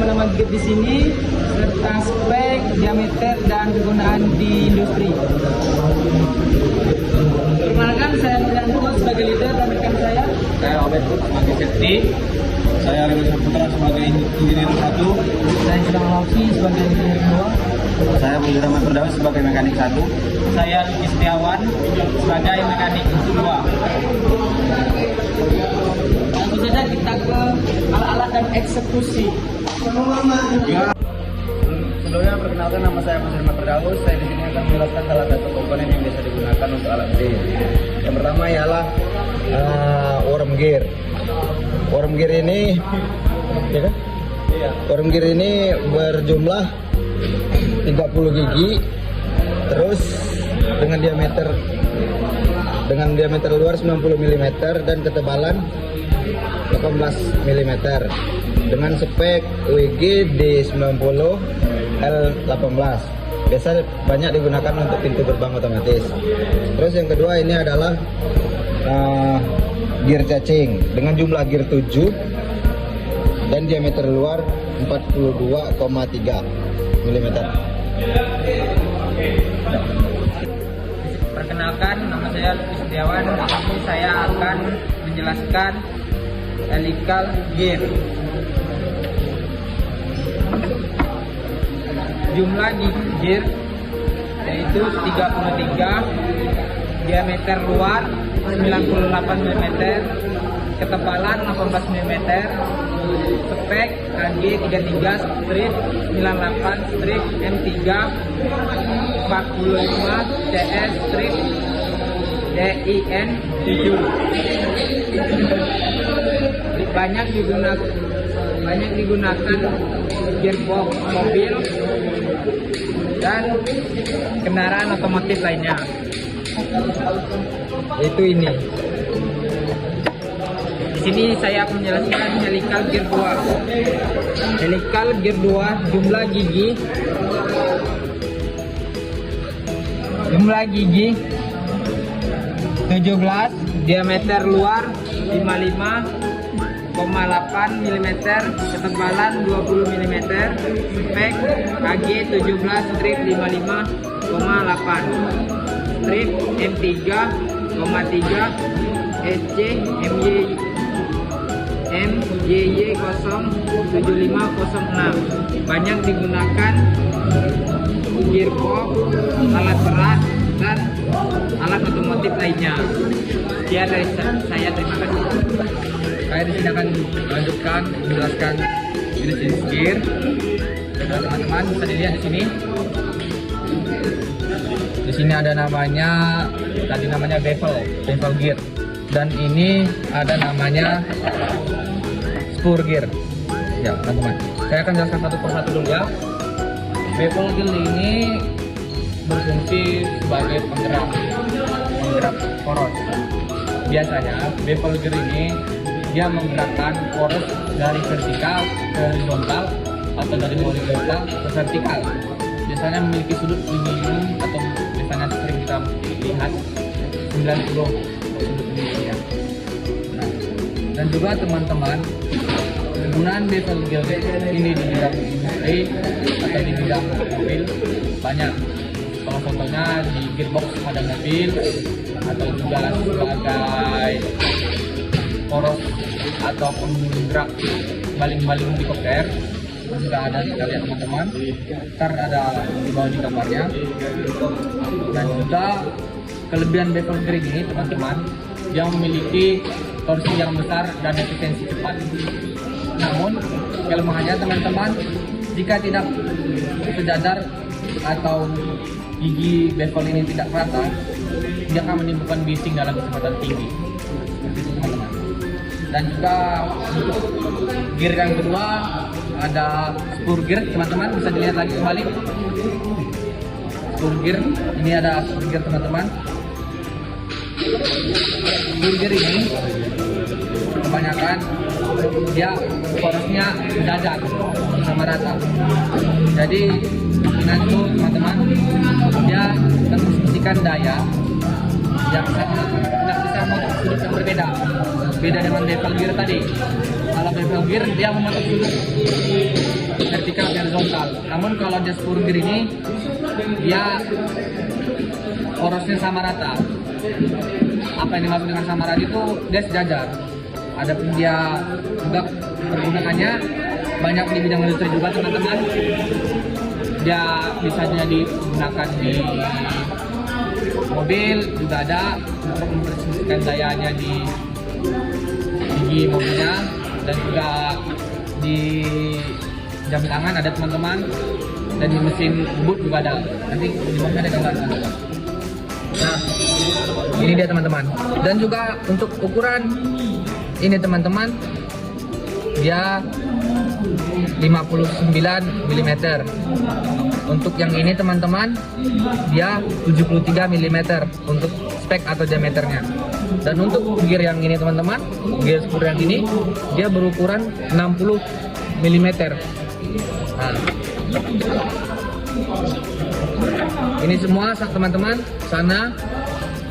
nama gate di sini serta spek, diameter dan kegunaan di industri. Perkenalkan, saya Nuryanto sebagai leader dan rekan saya. Saya Obed sebagai safety. Saya Ridho Saputra sebagai engineer 1. Saya Gilang Lausi sebagai engineer 2. Saya Budi Rahmat Firdaus sebagai mekanik 1. Saya Luki Setiawan sebagai mekanik 2. Langsung saja kita ke alat-alat dan eksekusi. Ya. Sebelumnya perkenalkan, nama saya Budi Rahmat Firdaus. Saya di sini akan menjelaskan salah satu komponen yang biasa digunakan untuk alat D. Yang pertama ialah worm gear. Worm gear ini, ya kan? Iya. Worm gear ini berjumlah 30 gigi, terus dengan diameter luar 90 mm dan ketebalan 18 mm dengan spek WG D90 L18. Biasa banyak digunakan untuk pintu gerbang otomatis. Terus yang kedua ini adalah gear cacing dengan jumlah gear 7 dan diameter luar 42,3 mm. Perkenalkan, nama saya Luki Setiawan. Di sini saya akan menjelaskan helical gear. Jumlah gigi gear yaitu 33, diameter luar 98 mm, ketebalan 18 mm, spek KG33 strip 98 strip M3 45 CS strip DIN 7. Banyak digunakan gearbox mobil dan kendaraan otomotif lainnya. Itu ini. Di sini saya akan menjelaskan helical gear 2. Helical gear 2 jumlah gigi 17, diameter luar 55,8 mm, ketebalan 20 mm, spek KG 17 strip 55,8, strip M3,3 SC MJY 07506. Banyak digunakan gearbox, alat berat dan alat otomotif lainnya. Sekian dari saya, terima kasih. Saya di sini akan melanjutkan menjelaskan jenis gear. Teman-teman bisa dilihat di sini. Di sini ada namanya, tadi namanya bevel gear, dan ini ada namanya spur gear. Ya teman-teman, saya akan jelaskan satu persatu dulu ya. Bevel gear ini berfungsi sebagai penggerak poros. Biasanya bevel gear ini dia menggerakkan poros dari vertikal ke horizontal atau dari horizontal ke vertikal. Biasanya memiliki sudut minimum atau biasanya sering kita lihat 90 sudut minimumnya. Nah, dan juga teman-teman, penggunaan bevel gear ini di bidang industri atau di bidang mobil banyak. Salah contohnya di gearbox pada mobil atau juga sebagai poros atau penggerak baling-baling helikopter. Sudah ada, kita lihat teman-teman, ntar ada di bawah di gambarnya. Dan juga kelebihan bevel gear ini teman-teman, dia memiliki torsi yang besar dan efisiensi cepat. Namun kelemahannya teman-teman, jika tidak sejajar atau gigi bevel ini tidak rata, dia akan menimbulkan bising dalam kecepatan tinggi. Seperti itu teman-teman. Dan juga untuk gear yang kedua ada spur gear, teman-teman bisa dilihat lagi kembali. Spur gear, ini ada spur gear teman-teman. Spur gear ini kebanyakan dia porosnya sejajar sama rata. Jadi dengan itu teman-teman, dia transmisikan daya yang bisa sudut yang berbeda. beda dengan bevel gear tadi. Kalau bevel gear dia membentuk sudut vertikal horizontal. Namun kalau dia spur gear ini dia porosnya sama rata. Apa yang dimaksud dengan sama rata itu dia sejajar. Adapun dia juga pergunaannya banyak di bidang industri juga teman-teman. Dia bisa digunakan di mobil juga ada untuk mempersembahkan dayanya di gigi mobilnya, dan juga di jam tangan ada teman-teman, dan di mesin boot juga ada. Nanti di bawahnya ada gambar teman-teman. Nah, ini dia teman-teman. Dan juga untuk ukuran ini teman-teman, dia 59 mm. Untuk yang ini teman-teman, dia 73 mm untuk spek atau diameternya. Dan untuk gear yang ini teman-teman, gear spur yang ini dia berukuran 60 mm. Nah, ini semua teman-teman sana,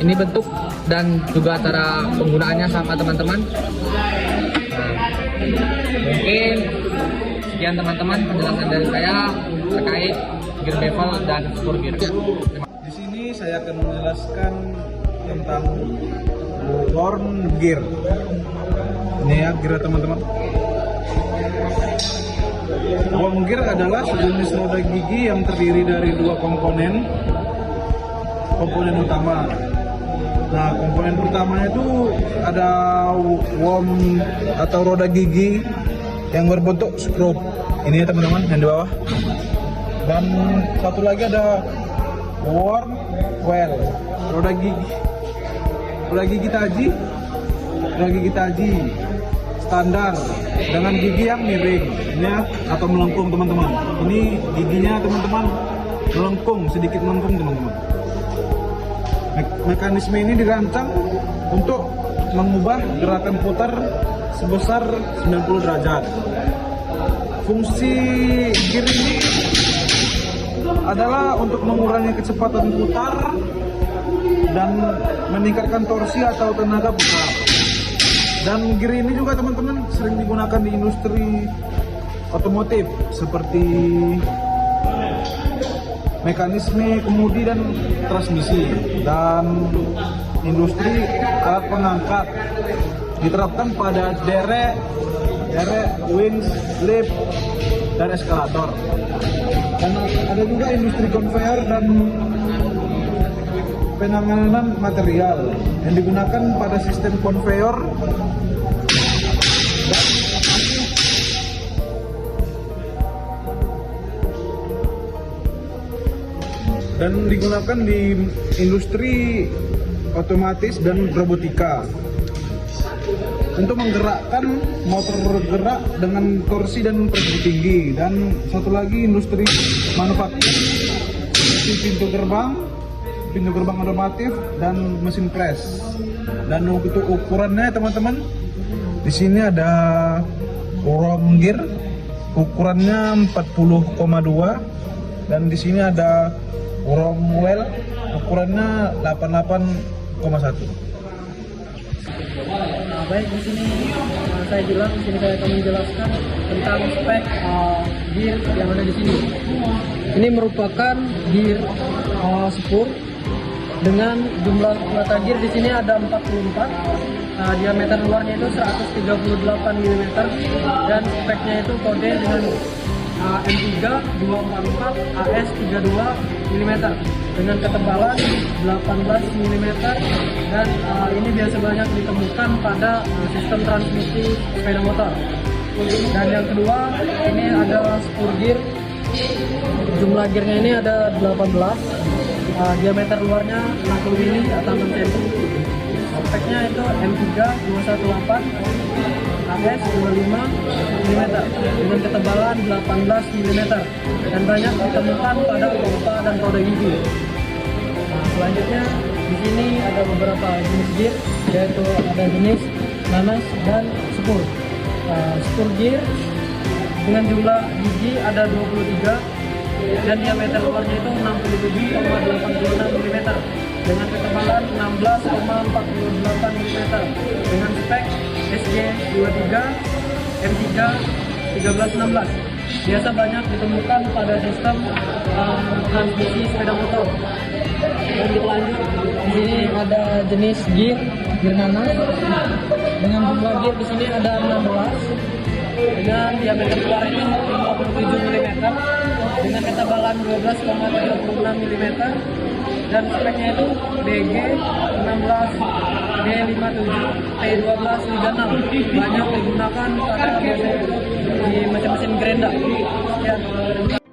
ini bentuk dan juga cara penggunaannya sama teman-teman. Nah, mungkin sekian teman-teman penjelasan dari saya terkait gear bevel dan spur gear. Di sini saya akan menjelaskan tentang worm gear. Ini ya gear teman-teman. Worm gear adalah sejenis roda gigi yang terdiri dari dua komponen utama. Nah, komponen pertamanya itu ada worm atau roda gigi yang berbentuk skrup. Ini ya teman-teman yang di bawah. Dan satu lagi ada worm well, roda gigi taji standar dengan gigi yang miring ini ya, atau melengkung teman-teman. Ini giginya teman-teman melengkung, sedikit melengkung teman-teman. Mekanisme ini dirancang untuk mengubah gerakan putar sebesar 90 derajat. Fungsi gear ini adalah untuk mengurangi kecepatan putar dan meningkatkan torsi atau tenaga putar. Dan gear ini juga teman-teman sering digunakan di industri otomotif seperti mekanisme kemudi dan transmisi, dan industri alat pengangkat. Diterapkan pada derek, winch, lift, dan eskalator. Dan ada juga industri konveyor dan penanganan material yang digunakan pada sistem konveyor dan digunakan di industri otomatis dan robotika untuk menggerakkan motor bergerak dengan torsi dan pressure tinggi. Dan satu lagi industri manufaktur seperti pintu gerbang otomatif dan mesin press. Dan untuk ukurannya teman-teman, di sini ada worm gear ukurannya 40,2, dan di sini ada worm well ukurannya 88,1. Baik, di sini saya akan menjelaskan tentang spek gear yang ada di sini. Ini merupakan gear spur dengan jumlah mata gear di sini ada 44. Diameter luarnya itu 138 mm dan speknya itu kode dengan M3 244 AS 32 mm dengan ketebalan 18 mm, dan ini biasa banyak ditemukan pada sistem transmisi sepeda motor. Dan yang kedua, ini ada spur gear. Jumlah gearnya ini ada 18, diameter luarnya 60 mm atau 6 cm. Speknya itu M3 218 AS 25 mm dengan ketebalan 18 mm dan banyak ditemukan pada pompa dan roda gigi. Selanjutnya di sini ada beberapa jenis gear, yaitu ada jenis nanas dan spur. Spur gear dengan jumlah gigi ada 23 dan diameter luarnya itu 67,86 mm dengan ketebalan 16,48 mm dengan spek SG23 M3 1316. Biasa banyak ditemukan pada sistem transmisi sepeda motor. Dan kita lanjut, di sini ada jenis gear nanas dengan jumlah gear di sini ada 16 dengan diameter keluarnya 57 mm dengan ketebalan 12,36 mm dan speknya itu BG 16 D57 T12 Liga 6 banyak digunakan pada di mesin-mesin Grenda. Sekian.